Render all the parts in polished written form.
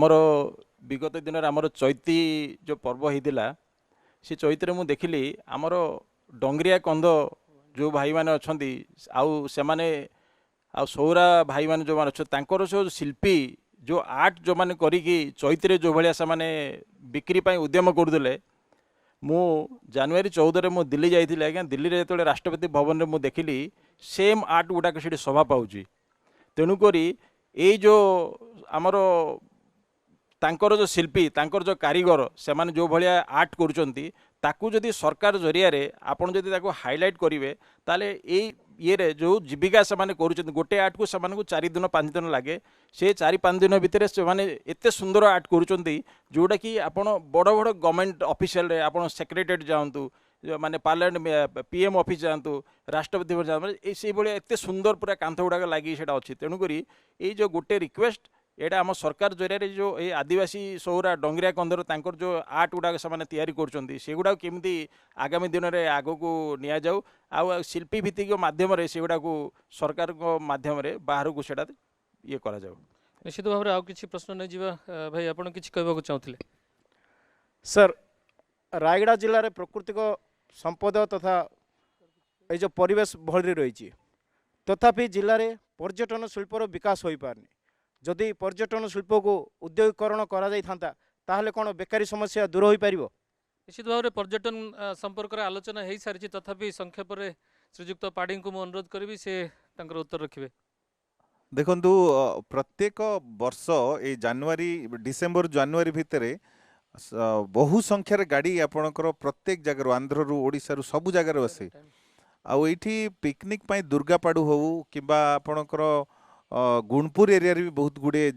आमर विगत दिन आमर चैती जो पर्व होता से चैत मु देखिली आमर डंगरिया कंद जो भाई मैंने अच्छा आउ से आ सौरा भाई मैंने जो अच्छा जो शिल्पी जो आर्ट जो मैंने करी चैत जो भाया से बिक्री उद्यम करुले मु जनवरी 14 मु दिल्ली जाइए आज्ञा दिल्ली रे जो राष्ट्रपति भवन में मुझे देखिली सेम आर्ट गुड़ाक से शोभा पाँच तेणुक ये जो आमर तांकर जो शिल्पी तांकर जो कारीगर से माने जो भाया आर्ट करुँच ताकू जदि सरकार जरिया आपड़ जदि हाइलाइट करेंगे ताले ये जो जीविका से माने करुँच गोटे आर्ट को से 4 दिन 5 दिन लगे से 4-5 दिन भितर से माने एते सुंदर आर्ट करुँच जोटा कि आपण बड़ बड़ गवर्नमेंट ऑफिशियल रे आपण सेक्रेटेरिएट जातु माने पार्लियामेंट पीएम ऑफिस जातु राष्ट्रपति भवन जातु से भाया एते सुंदर पूरा कांथ गुड़ाक लगी से अच्छी तेणुक ये जो गोटे रिक्वेस्ट एटा आम सरकार जरिया जो ये आदिवासी सौरा डंगरिया कंदर तांकर जो आर्ट गुड़ाक से तैयारी सेगुड़ा केमी आगामी दिन में आग को नि जाऊ आ शिल्पी भित्तिक मध्यम से सरकार मध्यम बाहर को सेटा ये करा जाऊ। निश्चित भाव में किसी प्रश्न नहीं जीवा भाई आपन किसी कहबा चाहूले सर रायगड़ा जिले में प्राकृतिक संपद तथा ये जो परिवेश भली रही तथापि जिले में पर्यटन शिल्पर विकास हो पारनी जदि पर्यटन शिल्प को उद्योगीकरण करा कौन बेकारी समस्या दूर हो पार। निश्चित भाव में पर्यटन संपर्क में आलोचना हो सारी तथापि संक्षेप में श्रीजुक्त पाढ़ी को मुझे अनुरोध करी से उत्तर रखिए। देखु प्रत्येक वर्ष ये जनवरी डिसेम्बर जनवरी भितर बहु संख्यार गाड़ी आपणकर प्रत्येक जगार आंध्र रु ओडिशा रु सब जगार बसे आईटी पिकनिक दुर्गापाड़ू हो कि आपणकर गुणपुर एरिया भी बहुत गुड़े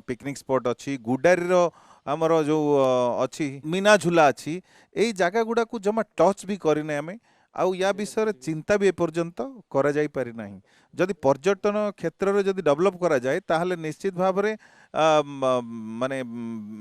पिकनिक स्पॉट अच्छी गुडारी आमर जो अच्छी मीना झूला अच्छी यही जगह गुड़ा को जमा टच भी करने आम आउ या विषय चिंता भी एपर्यंत करा जाई पारि नाही। जदि पर्यटन क्षेत्र में जदि डेवलप करा जाए ताहले निश्चित भाव में माने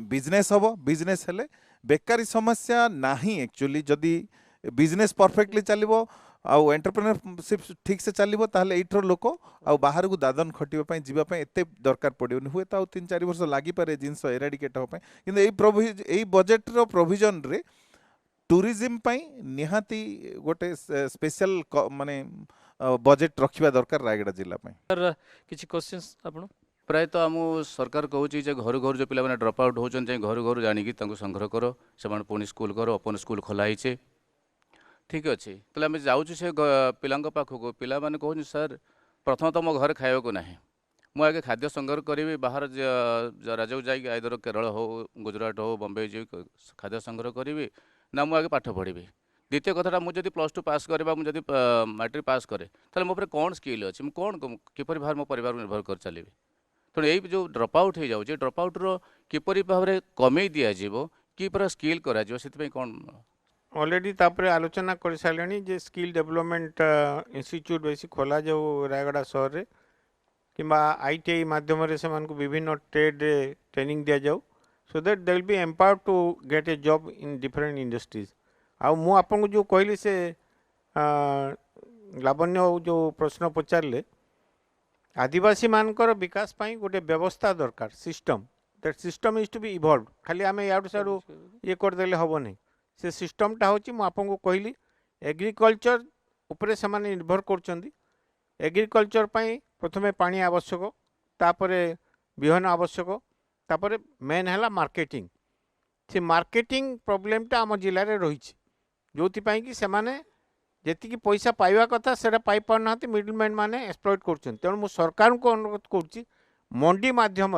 बिजनेस हम बिजनेस हेले बेकारी समस्या नाही। एक्चुअली जदि बिजनेस परफेक्टली चलिबो आउ एंटरप्रेन्योरशिप ठीक से चलिबो ताहले एठर लोक आउ बाहर को दादन खटिबा जीवा एते दरकार पड़िबनी हुए तो 3-4 वर्ष लागि पारे जिंस एराडिकेट हो किंतु एई बजेट रो प्रोविजन रे टूरिज्म पाई निहाती गोटे स्पेशल माने बजेट रखिबा दरकार रायगड़ा जिला पाई। सर किछि क्वेश्चंस आपण प्राय तो आम सरकार कहूँ घर घर जो पिला ड्रप आउट होती घर घर जानिकी संग्रह कर से पुणी स्कूल कर ओपन स्कूल खोलाई ठीक अच्छे तो आम जाऊँ से पिला पाखक पिला मैंने कहूँ सर प्रथम तो मो घर खाया को ना मुझे खाद्य संग्रह करी बाहर राज्य जाइए आइदर केरल हो गुजरात हो बम्बे जी खाद्य संग्रह करी ना मुझे पाठ पढ़ी। द्वितीय कथा मुझे +2 पास करवा मुझे मैट्रिक पास करे तो मो कौन स्किल अच्छी कौन किपर भाव मो परिवार निर्भर कर चलिए तेणु यही जो ड्रप आउट हो जाऊँगी ड्रप आउट्र किपर भाव में कमे दिज्व कि पूरा स्किल करा कौन ऑलरेडी तापर आलोचना कर सारे जे स्किल डेवलपमेंट इंस्टीट्यूट बेसी खोला जाऊ रायगड़ा सहर में कि ITI माध्यम से विभिन्न ट्रेड ट्रेनिंग दि जाऊ so that they will be empowered to get a job in different industries. आ मु आपन को जो कहली से लावण्य जो प्रश्न पचारे आदिवासी मानकर विकास पाई गोटे व्यवस्था दरकार system that system is to be evolve खाली आम याडू साडू ये करदेले हबो नहीं से सिस्टमटा होची मु आपन को कहली एग्रीकल्चर उपरे से माने निर्भर करचंदी एग्रीकल्चर पाई प्रथमे पानी आवश्यक तापरे बिहन आवश्यक तापरे मेन है मार्केटिंग से मार्केटिंग प्रॉब्लमटा आम जिले में रही जो कि से माने जी पैसा पाइबा कथा से पाई पारना मिडलमैन माने एक्सप्लॉइट कर तेणु मु सरकार को अनुरोध करुच्ची मंडी माध्यम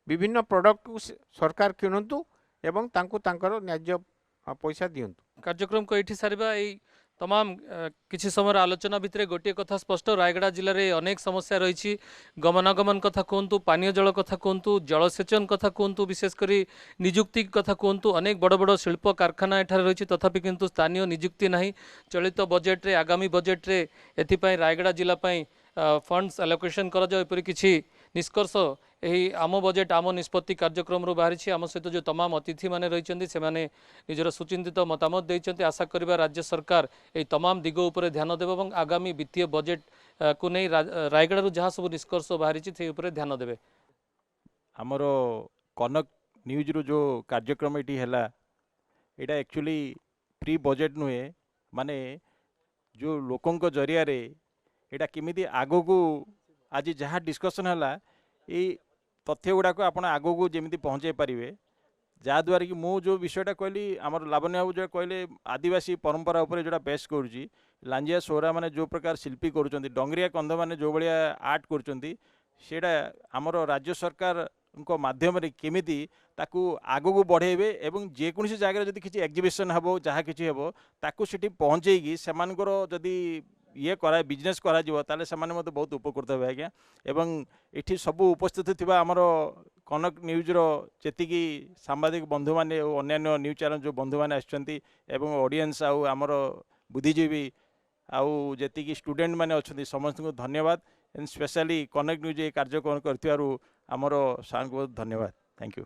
विभिन्न प्रोडक्ट को सरकार किणतु एवं तांको तांकर न्याज्य पैसा दिंतु। कार्यक्रम को ये सारा तमाम किसी समय आलोचना भितर गोटे कथा स्पष्ट रायगड़ा जिले में अनेक समस्या रही गमनागमन कथा कहतु पानीय जल कथा कहतु जलसेचन कथा कहतु विशेषकर निजुक्ति कथा कहतु अनेक बड़ बड़ शिल्प कारखाना एठार रही तथापि किंतु स्थानीय निजुक्ति ना चलित बजेट रे आगामी बजेट रे एथिपाई रायगड़ा जिलापाई फंड्स एलोकेशन कर किसी निष्कर्ष यही आम बजेट आम निष्पत्ति कार्यक्रम बाहरी आम सहित जो तमाम अतिथि मैंने रही से निजर सुचिंतित मतामत देते आशा करवा राज्य सरकार यही तमाम दिग उपर ध्यान देव और आगामी वित्तीय बजेट को नहीं रायगड़ा जहाँ सब निष्कर्ष बाहरी से ध्यान देवे। आमर कनक न्यूज रो जो कार्यक्रम ये है यहाँ एक्चुअली प्री बजेट नुहे माने जो लोकों जरिया रे यहाँ केमी आग को आज जहाँ डिस्कसन है ये तथ्य गुड़ाक आप आग को जमी पहुँचे पारे जहाँद्वारा कि मु जो विषयटा कहली आम लावण्य बाबू जो कहले आदिवासी परंपरा उपर जोटा बेस्ट करुँची लांजिया सोहरा माने जो प्रकार शिल्पी करुँच डंगरिया कंध मैंने जो भाया आर्ट करुँचा आमर राज्य सरकार माध्यम केमिति ताकू आग को बढ़ेबे एवं जेकोसी जगह जदि किसी एग्जिबिशन हम जहाँ किसी हम ताकू सेठी पहुँचेगी सेमानकर जदि ये करा बिजनेस करा जिवो ताले सेमाने मते बहुत उपकृत हे आज्ञा एवं एठी सब उपस्थित थिबा हमर कनक न्यूज रो जेतिकी सांबादिक बंधु माने और अन्य न्यूज चैनल जो बंधु माने आछंती एवं ऑडियंस आउ हमर बुद्धिजीवी आउ जेतिकी स्टूडेंट माने अछंती समस्त को धन्यवाद एंड स्पेशली कनक न्यूज ये कार्यक्रम करथिबारु हमर सार को धन्यवाद थैंक यू।